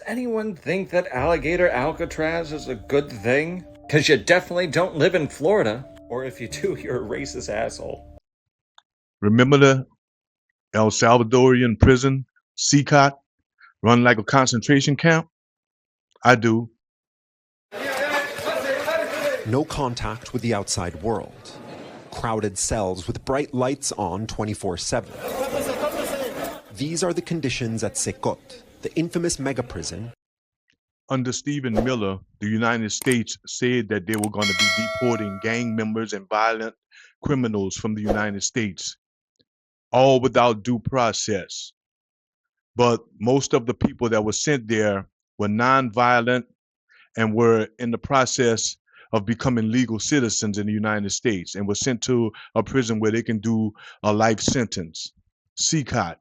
anyone think that Alligator Alcatraz is a good thing? Because you definitely don't live in Florida. Or if you do, you're a racist asshole. Remember the El Salvadorian prison, CCOT, run like a concentration camp? I do. No contact with the outside world. Crowded cells with bright lights on 24/7. These are the conditions at Secot, the infamous mega prison. Under Stephen Miller, the United States said that they were going to be deporting gang members and violent criminals from the United States, all without due process. But most of the people that were sent there were nonviolent and were in the process of becoming legal citizens in the United States and were sent to a prison where they can do a life sentence, CCOT.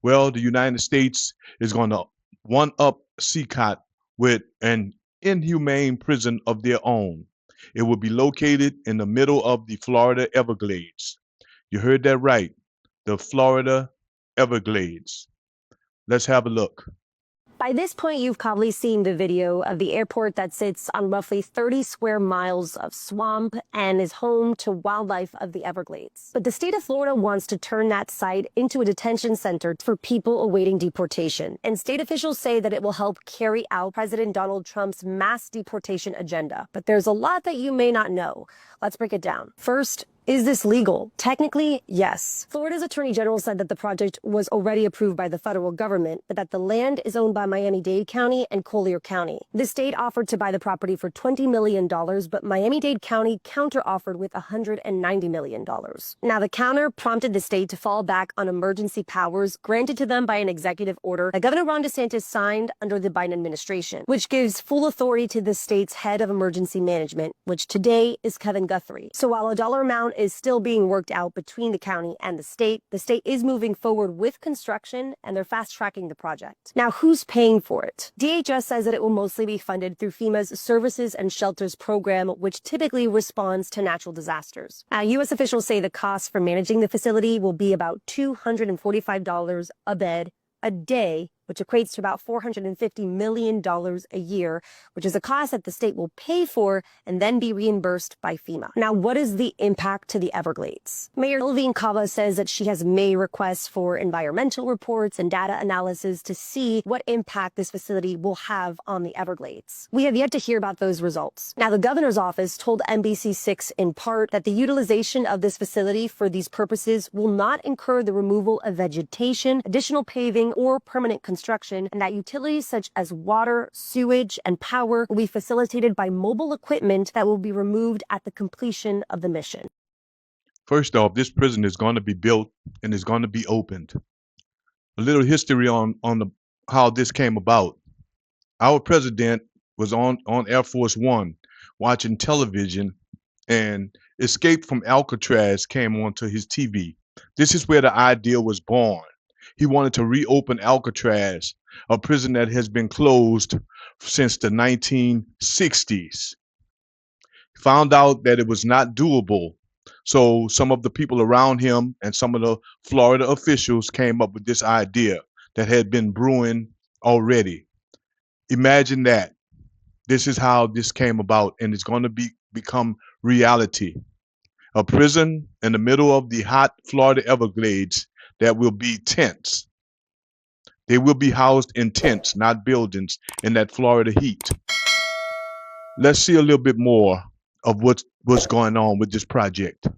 Well, the United States is going to one-up CCOT with an inhumane prison of their own. It will be located in the middle of the Florida Everglades. You heard that right, the Florida Everglades. Let's have a look. By this point, you've probably seen the video of the airport that sits on roughly 30 square miles of swamp and is home to wildlife of the Everglades. But the state of Florida wants to turn that site into a detention center for people awaiting deportation. And state officials say that it will help carry out President Donald Trump's mass deportation agenda. But there's a lot that you may not know. Let's break it down. First, is this legal? Technically, yes. Florida's Attorney General said that the project was already approved by the federal government, but that the land is owned by Miami-Dade County and Collier County. The state offered to buy the property for $20 million, but Miami-Dade County counter-offered with $190 million. Now, the counter prompted the state to fall back on emergency powers granted to them by an executive order that Governor Ron DeSantis signed under the Biden administration, which gives full authority to the state's head of emergency management, which today is Kevin Guthrie. So while a dollar amount is still being worked out between the county and the state is moving forward with construction and they're fast-tracking the project. Now, who's paying for it? DHS says that it will mostly be funded through FEMA's Services and Shelters program, which typically responds to natural disasters. U.S. officials say the cost for managing the facility will be about $245 a bed a day, which equates to about $450 million a year, which is a cost that the state will pay for and then be reimbursed by FEMA. Now, what is the impact to the Everglades? Mayor Sylvine Cava says that she has made requests for environmental reports and data analysis to see what impact this facility will have on the Everglades. We have yet to hear about those results. Now, the governor's office told NBC6 in part that the utilization of this facility for these purposes will not incur the removal of vegetation, additional paving, or permanent construction, and that utilities such as water, sewage, and power will be facilitated by mobile equipment that will be removed at the completion of the mission. First off, this prison is going to be built and is going to be opened. A little history on how this came about. Our president was on Air Force One watching television, and Escape from Alcatraz came onto his TV. This is where the idea was born. He wanted to reopen Alcatraz, a prison that has been closed since the 1960s. Found out that it was not doable. So some of the people around him and some of the Florida officials came up with this idea that had been brewing already. Imagine that. This is how this came about, and it's going to become reality. A prison in the middle of the hot Florida Everglades that will be tents. They will be housed in tents, not buildings, in that Florida heat. Let's see a little bit more of what's going on with this project.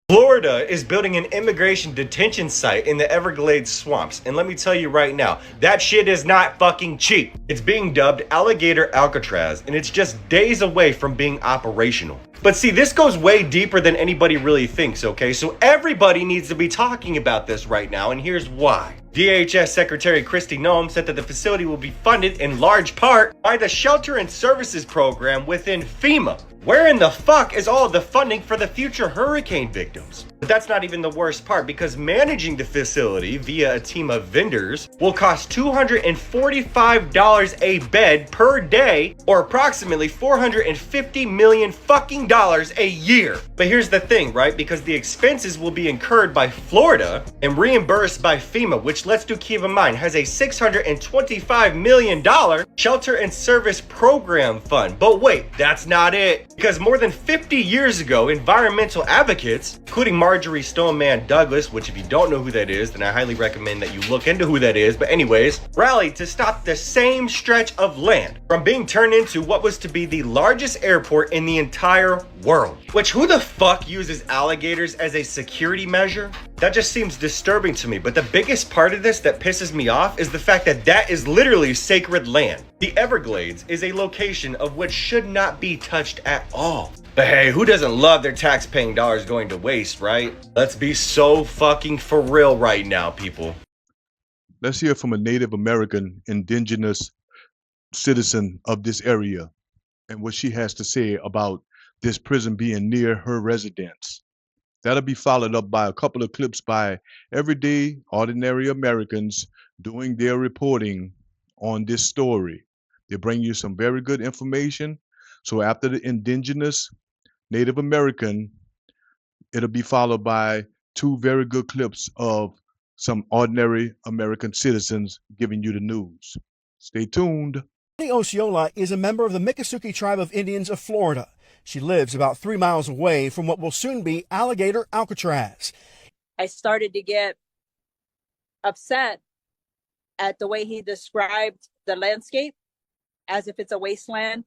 Florida is building an immigration detention site in the Everglades swamps, and let me tell you right now, that shit is not fucking cheap. It's being dubbed Alligator Alcatraz, and it's just days away from being operational. But see, this goes way deeper than anybody really thinks, okay? So everybody needs to be talking about this right now, and here's why. DHS Secretary Kristi Noem said that the facility will be funded in large part by the Shelter and Services program within FEMA. Where in the fuck is all of the funding for the future hurricane victims? But that's not even the worst part, because managing the facility via a team of vendors will cost $245 a bed per day, or approximately $450 million fucking dollars a year. But here's the thing, right? Because the expenses will be incurred by Florida and reimbursed by FEMA, which, let's do keep in mind, has a $625 million shelter and service program fund. But wait, that's not it. Because more than 50 years ago, environmental advocates, including Marjorie Stoneman Douglas, which if you don't know who that is, then I highly recommend that you look into who that is. But anyways, rallied to stop the same stretch of land from being turned into what was to be the largest airport in the entire world. Which, who the fuck uses alligators as a security measure? That just seems disturbing to me. But the biggest part of this that pisses me off is the fact that that is literally sacred land. The Everglades is a location of which should not be touched at all. But hey, who doesn't love their tax-paying dollars going to waste, right? Let's be so fucking for real right now, people. Let's hear from a Native American indigenous citizen of this area and what she has to say about this prison being near her residence. That'll be followed up by a couple of clips by everyday, ordinary Americans doing their reporting on this story. They bring you some very good information. So after the indigenous Native American, it'll be followed by two very good clips of some ordinary American citizens giving you the news. Stay tuned. Osceola is a member of the Miccosukee tribe of Indians of Florida. She lives about 3 miles away from what will soon be Alligator Alcatraz. I started to get upset at the way he described the landscape as if it's a wasteland.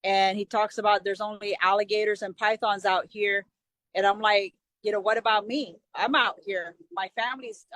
And he talks about there's only alligators and pythons out here. And I'm like, what about me? I'm out here. My family's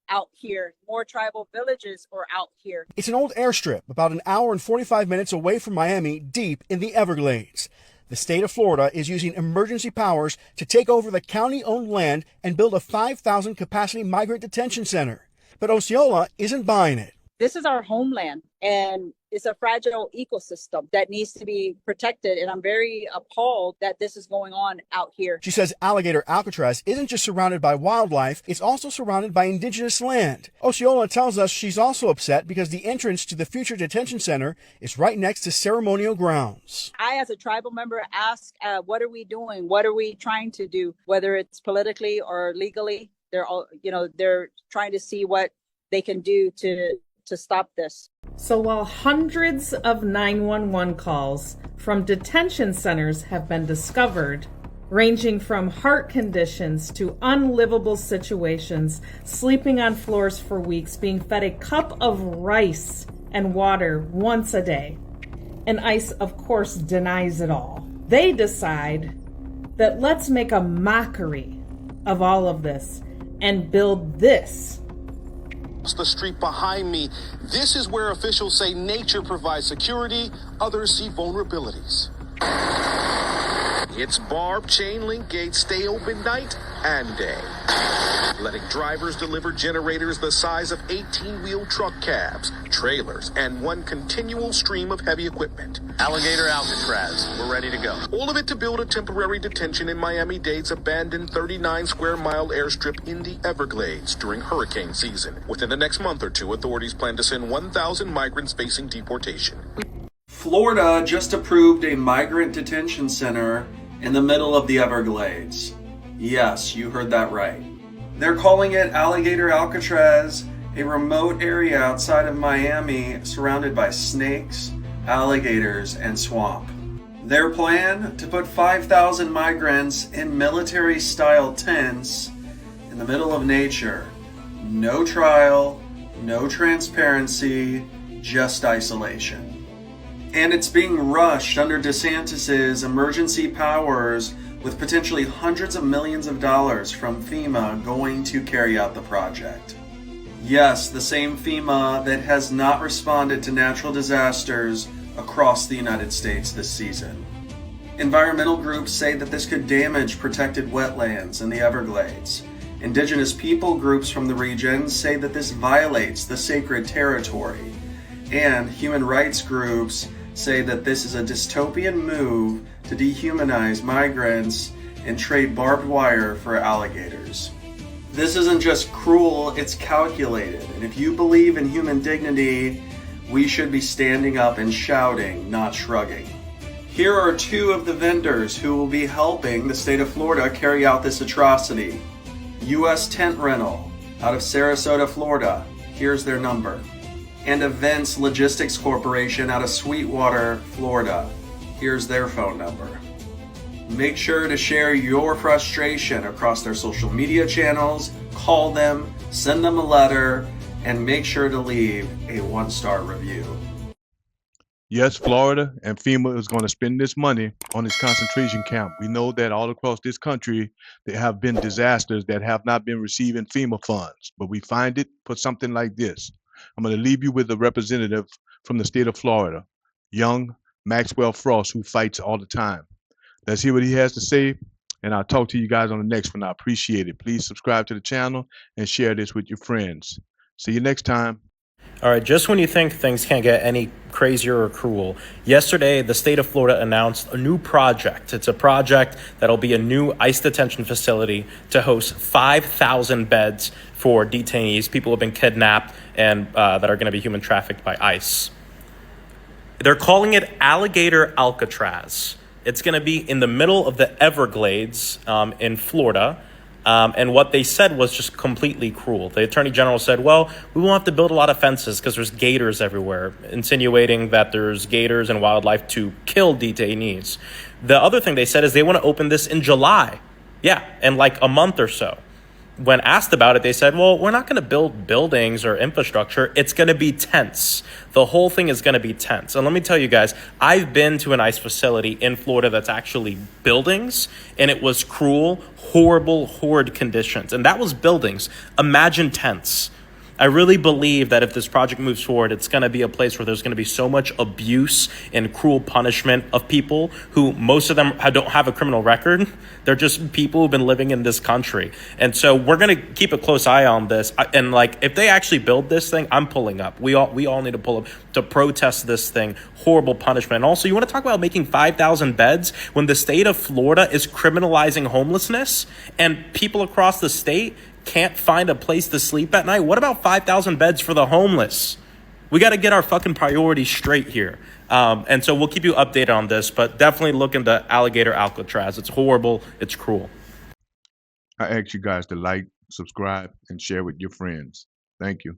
out here. More tribal villages are out here. It's an old airstrip about an hour and 45 minutes away from Miami, deep in the Everglades. The state of Florida is using emergency powers to take over the county-owned land and build a 5,000 capacity migrant detention center. But Osceola isn't buying it. This is our homeland, and it's a fragile ecosystem that needs to be protected. And I'm very appalled that this is going on out here. She says Alligator Alcatraz isn't just surrounded by wildlife, it's also surrounded by indigenous land. Osceola tells us she's also upset because the entrance to the future detention center is right next to ceremonial grounds. I, as a tribal member, ask, what are we doing? What are we trying to do? Whether it's politically or legally, they're all, they're trying to see what they can do to stop this. So while hundreds of 911 calls from detention centers have been discovered, ranging from heart conditions to unlivable situations, sleeping on floors for weeks, being fed a cup of rice and water once a day, and ICE, of course, denies it all. They decide that let's make a mockery of all of this and build this. The street behind me. This is where officials say nature provides security, others see vulnerabilities. Its barbed chain link gates stay open night and day, letting drivers deliver generators the size of 18-wheel truck cabs, trailers, and one continual stream of heavy equipment. Alligator Alcatraz, we're ready to go. All of it to build a temporary detention in Miami-Dade's abandoned 39-square-mile airstrip in the Everglades during hurricane season. Within the next month or two, authorities plan to send 1,000 migrants facing deportation. Florida just approved a migrant detention center in the middle of the Everglades. Yes, you heard that right. They're calling it Alligator Alcatraz, a remote area outside of Miami surrounded by snakes, alligators, and swamp. Their plan? To put 5,000 migrants in military-style tents in the middle of nature. No trial, no transparency, just isolation. And it's being rushed under DeSantis's emergency powers with potentially hundreds of millions of dollars from FEMA going to carry out the project. Yes, the same FEMA that has not responded to natural disasters across the United States this season. Environmental groups say that this could damage protected wetlands in the Everglades. Indigenous people groups from the region say that this violates the sacred territory. And human rights groups say that this is a dystopian move to dehumanize migrants and trade barbed wire for alligators. This isn't just cruel, it's calculated. And if you believe in human dignity, we should be standing up and shouting, not shrugging. Here are two of the vendors who will be helping the state of Florida carry out this atrocity. U.S. Tent Rental out of Sarasota, Florida. Here's their number. And Events Logistics Corporation out of Sweetwater, Florida. Here's their phone number. Make sure to share your frustration across their social media channels, call them, send them a letter, and make sure to leave a 1-star review. Yes, Florida and FEMA is going to spend this money on this concentration camp. We know that all across this country, there have been disasters that have not been receiving FEMA funds, but we find it for something like this. I'm going to leave you with a representative from the state of Florida, young Maxwell Frost, who fights all the time. Let's hear what he has to say, and I'll talk to you guys on the next one. I appreciate it. Please subscribe to the channel and share this with your friends. See you next time. All right, just when you think things can't get any crazier or cruel, yesterday the state of Florida announced a new project. It's a project that'll be a new ICE detention facility to host 5,000 beds for detainees, people who have been kidnapped and that are going to be human trafficked by ICE. They're calling it Alligator Alcatraz. It's going to be in the middle of the Everglades in Florida. And what they said was just completely cruel. The attorney general said, well, we won't have to build a lot of fences because there's gators everywhere, insinuating that there's gators and wildlife to kill detainees. The other thing they said is they want to open this in July. Yeah, in like a month or so. When asked about it, they said, well, we're not going to build buildings or infrastructure. It's going to be tents. The whole thing is going to be tents. And let me tell you guys, I've been to an ICE facility in Florida that's actually buildings, and it was cruel, horrible, horrid conditions. And that was buildings. Imagine tents. I really believe that if this project moves forward, it's going to be a place where there's going to be so much abuse and cruel punishment of people who most of them don't have a criminal record. They're just people who've been living in this country. And so we're going to keep a close eye on this. And like, if they actually build this thing, I'm pulling up. We all need to pull up to protest this thing. Horrible punishment. And also, you want to talk about making 5,000 beds when the state of Florida is criminalizing homelessness and people across the state can't find a place to sleep at night? What about 5,000 beds for the homeless? We got to get our fucking priorities straight here. And so we'll keep you updated on this, but definitely look into Alligator Alcatraz. It's horrible. It's cruel. I ask you guys to like, subscribe, and share with your friends. Thank you.